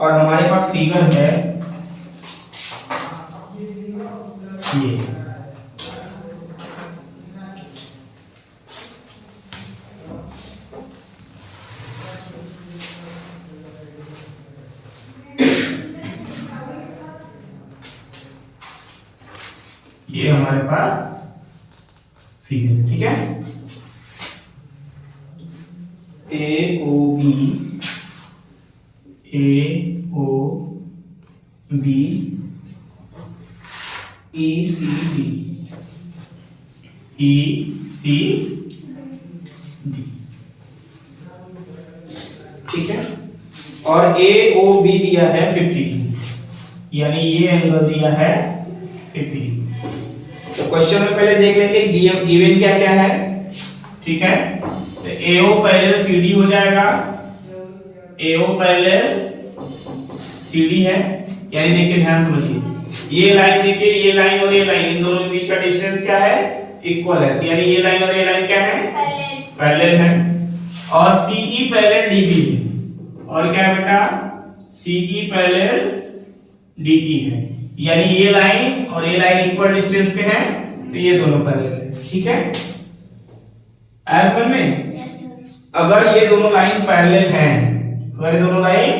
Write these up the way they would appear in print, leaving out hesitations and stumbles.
और हमारे पास फिगर है ये हमारे पास फिगर, ठीक है। ए O B E C D ठीक है। और ए ओ बी दिया है 50 डिग्री, यानी ये एंगल दिया है 50 डिग्री। तो क्वेश्चन में पहले देख लेंगे गिवन क्या क्या है, ठीक है। तो AO पैरेलल CD हो जाएगा, AO पैरेलल CD है, यानी देखिए ध्यान समझिए, ये लाइन देखिए, ये लाइन और ये लाइन, इन दोनों के बीच का डिस्टेंस क्या है, इक्वल है, यानी ये लाइन और ये लाइन क्या है, पैरेलल है। और CE पैरेलल DB है, और क्या है बेटा, CE पैरेलल DE है, यानी ये लाइन और ये लाइन इक्वल डिस्टेंस पे है, तो ये दोनों पैरेलल है, ठीक है। ऐसा समझ में, अगर ये दोनों लाइन पैरेलल हैं, अगर ये दोनों लाइन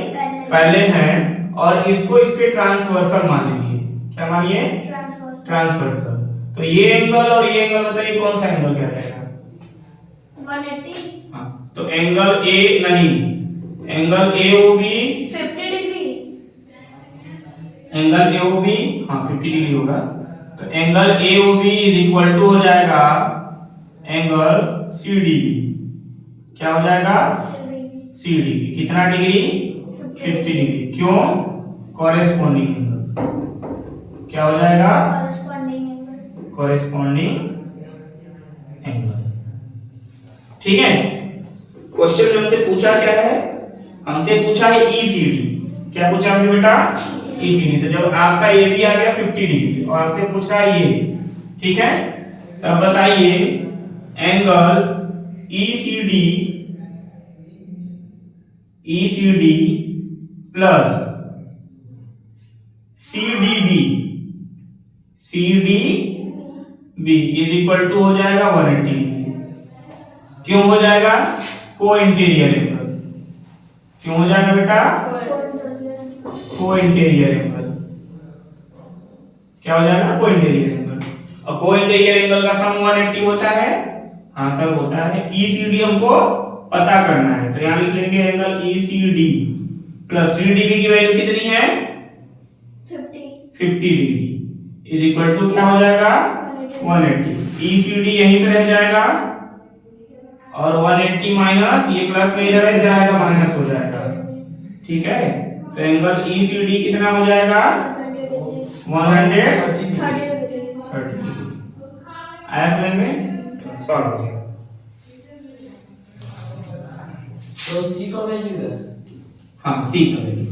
पैरेलल हैं और इसको इस पे ट्रांसवर्सल मान लीजिए, क्या मानिए, ट्रांसवर्सल, तो ये एंगल और ये एंगल बताइए कौन सा एंगल क्या रहेगा, 180। हाँ, तो एंगल ए नहीं, angle AOB 50 degree, angle AOB हाँ 50 डिग्री होगा, तो angle AOB is equal to हो जाएगा एंगल CDB, क्या हो जाएगा, CDB कितना डिग्री, 50 डिग्री, क्यों, कॉरेस्पॉन्डिंग एंगल, क्या हो जाएगा, कॉरेस्पॉन्डिंग एंगल, ठीक है। क्वेश्चन में हमसे पूछा क्या है, हमसे पूछा है ECD, क्या पूछा हमसे बेटा, ECD। तो जब आपका ये भी आ गया 50 डिग्री और हमसे पूछ रहा है ये, ठीक है, तब बताइए angle ECD plus CDB is equal to हो जाएगा 180 डिग्री, क्यों हो जाएगा, को इंटीरियर एंगल, क्यों हो जाएगा बेटा, को इंटीरियर एंगल, क्या हो जाएगा, को इंटीरियर एंगल, और को इंटीरियर एंगल का सम 180 होता है, हाँ सर होता है। ECD हमको पता करना है, तो यहां लिख लेंगे एंगल ECD प्लस CDB की वैल्यू कितनी है, 50 डिग्री इज इक्वल टू क्या हो जाएगा, 180। ECD यहीं पे रह जाएगा और 180 माइनस ये प्लस में इधर आएगा माइनस हो जाएगा, ठीक है। तो एंगल ECD कितना हो जाएगा, 130 ऐसे में सॉल्व हो गया। तो C का वैल्यू है, हाँ C का वैल्यू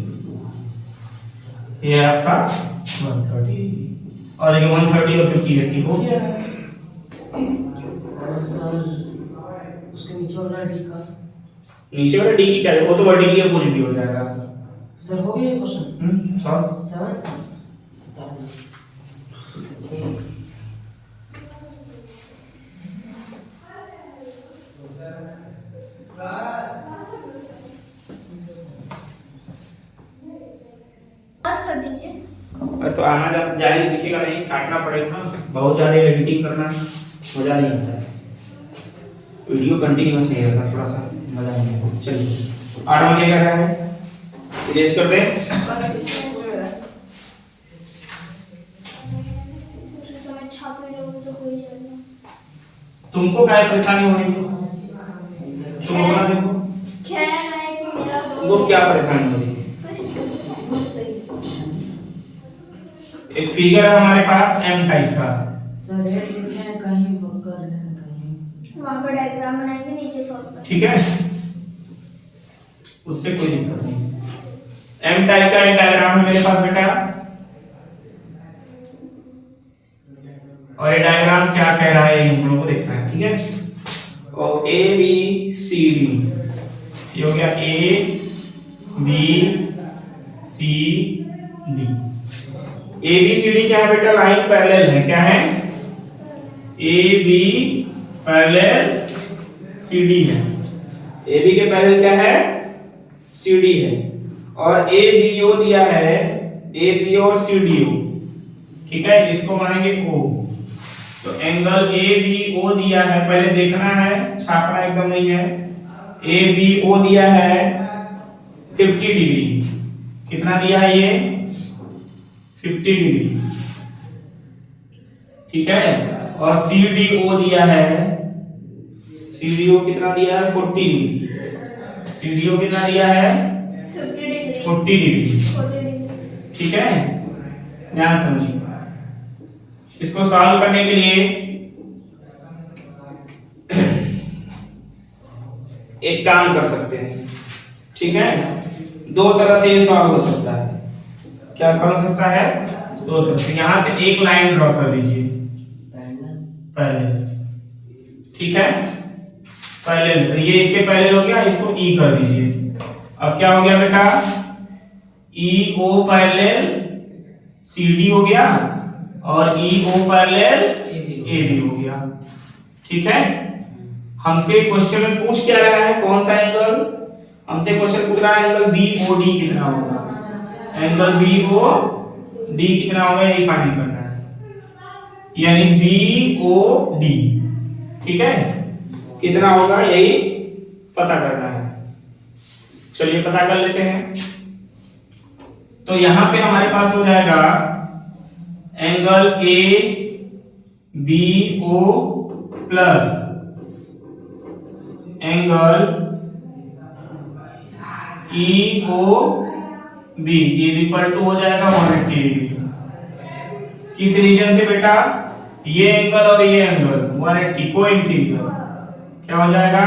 ये आपका 130, और देखिए 130 और 50 हो गया। और सर उसके नीचे वाला D का, नीचे वाला D की क्या है, वो तो वर्टिकली अपोजिट भी हो जाएगा। सर हो गया ये क्वेश्चन, सॉल्व 7 कर दीजिए। और तो आना जाने दिखेगा नहीं, काटना पड़ेगा ना, बहुत ज़्यादा एडिटिंग करना मज़ा नहीं आता है, वीडियो कंटिन्यूअस नहीं रहता, थोड़ा सा मज़ा नहीं आता। चलिए 8वां क्या कर रहा है, इरेज कर दें, तुमको क्या परेशानी हो रही है, तुम अपना देखो, तुमको क्या परेशानी हो रही है। एक फिगर है हमारे पास M टाइप का, सर रेट लिखे हैं कहीं कर रहे हैं कहीं, वहां पर डायग्राम बनाएंगे नीचे सॉल्व करेंगे, ठीक है, उससे कोई दिक्कत नहीं। M टाइप का एक डायग्राम है मेरे पास बेटा, और ये डायग्राम क्या कह रहा है हम लोगों को देखना है, ठीक है। और A B C D ये हो गया A B C D. A B C D क्या है बेटा? लाइन पैरेलल है। क्या है? A B parallel C D है। ए बी के पैरेलल क्या है? सी डी है। और ए बी ओ दिया है, ए बी और सी डी ओ, ठीक है, इसको मानेंगे ओ। तो एंगल ए बी ओ दिया है, पहले देखना है, छापना एकदम नहीं है। ए बी ओ दिया है 50 डिग्री। कितना दिया है ये? 50 डिग्री, ठीक है। और सी डी ओ दिया है, सी डी ओ कितना दिया है? 40 डिग्री। सी डी ओ कितना दिया है? 40 डिग्री, ठीक है। ध्यान समझिए। इसको सॉल्व करने के लिए एक काम कर सकते हैं, ठीक है। दो तरह से ये सॉल्व हो सकता है। क्या सॉल्व हो सकता है? दो तरह से। यहां से एक लाइन ड्रॉ कर दीजिए पैरेलल, ठीक है, पैरेलल। तो ये इसके पैरेलल हो गया, इसको ई कर दीजिए। अब क्या हो गया बेटा? ई ओ पैरेलल सी डी हो गया और ई ओ पैरेलल ए बी हो गया, ठीक है। हमसे क्वेश्चन में पूछ क्या रहा है? कौन सा एंगल? हमसे क्वेश्चन पूछ रहा है एंगल बी ओ डी कितना होगा। एंगल बी ओ डी कितना होगा ये फाइंड करना है, यानी बी ओ डी, ठीक है, कितना होगा यही पता करना है। चलिए पता कर लेते हैं। तो यहां पे हमारे पास हो जाएगा angle A B O plus angle E O B is equal to हो जाएगा 180 डिग्री। किस रीजन से बेटा? ये एंगल और ये एंगल 180 को इंटीरियर क्या हो जाएगा?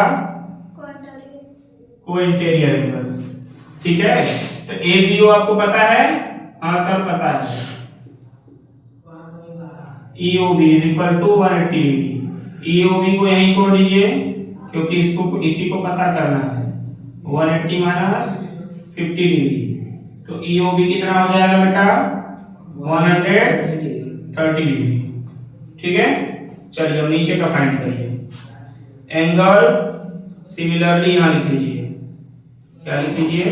को इंटीरियर एंगल, ठीक है। तो ए बी ओ आपको पता है? हाँ सर पता है। E O B is equal to 180 degree. E O B को यहीं छोड़ दीजिए क्योंकि इसको इसी को पता करना है। 180 माइनस 50 डिग्री, तो ई ओ बी कितना हो जाएगा बेटा? 130 डिग्री, ठीक है। चलिए अब नीचे का फाइंड करिए। एंगल सिमिलरली यहां लिख लीजिए। क्या लिख लीजिए?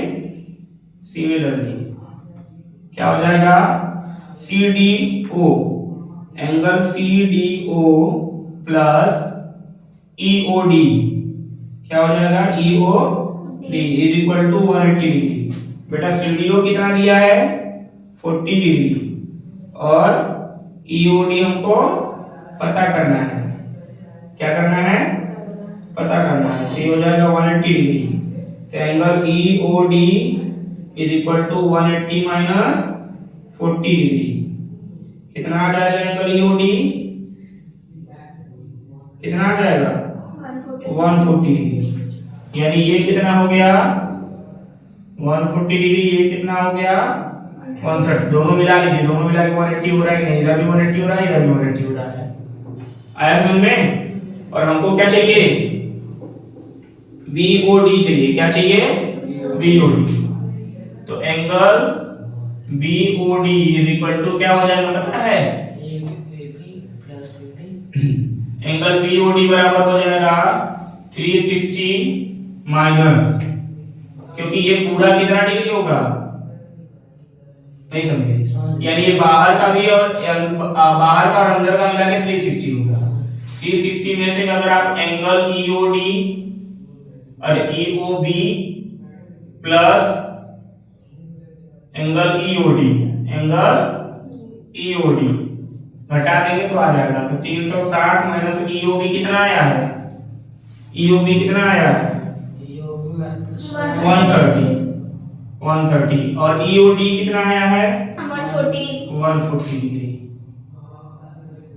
सिमिलरली क्या हो जाएगा? C D O, angle C D O plus E O D क्या हो जाएगा? E O D is equal to 180 degree. बेटा सी डी ओ कितना दिया है? 40 डिग्री और ई ओ डी हमको पता करना है। क्या करना है? पता करना है। तो हो जाएगा 180 डिग्री। तो angle E O D is equal to 180 minus 40 degree. कितना आ जाएगा एंगल ई ओ डी? कितना आ जाएगा? 140 डिग्री। यानी ये कितना हो गया? 140 डिग्री। ये कितना हो गया? 130। दोनों मिला लीजिए, दोनों मिला के 180 हो रहा है कि नहीं? इधर भी 180 हो रहा है, इधर भी 180 हो रहा है। आया समझ में? और हमको क्या चाहिए? BOD चाहिए। क्या चाहिए? BOD। तो angle BOD is equal to क्या हो जाएगा पता है? एंगल BOD बराबर हो जाएगा 360 माइनस, क्योंकि ये पूरा कितना डिग्री होगा? नहीं समझे? यानी ये बाहर का भी और बाहर का और अंदर का मिला के 360 होगा। 360 में से अगर आप एंगल EOD और EOB प्लस एंगल EOD घटा देंगे तो आ जाएगा। तो 360 माइनस EOB कितना आया है? EOB कितना आया है? 130 और EOD कितना आया है? 140 डिग्री।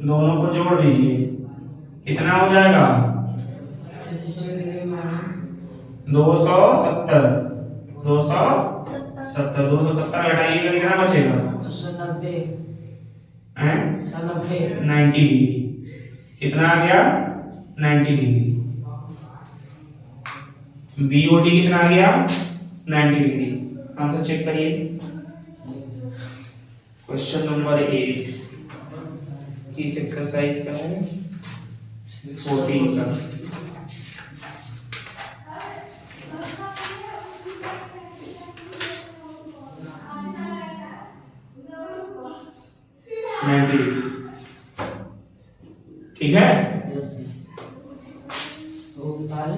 दोनों को जोड़ दीजिए, कितना हो जाएगा? 270 घटाइएगा कितना बचेगा? 90 डिग्री। कितना आ गया? 90 डिग्री। BOD कितना आ गया? 90 डिग्री। आंसर चेक करिए। क्वेश्चन नंबर 8 किस एक्सरसाइज का है? 14 का। ठीक है। यस तो उतार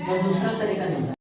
सर दूसरा तरीका नहीं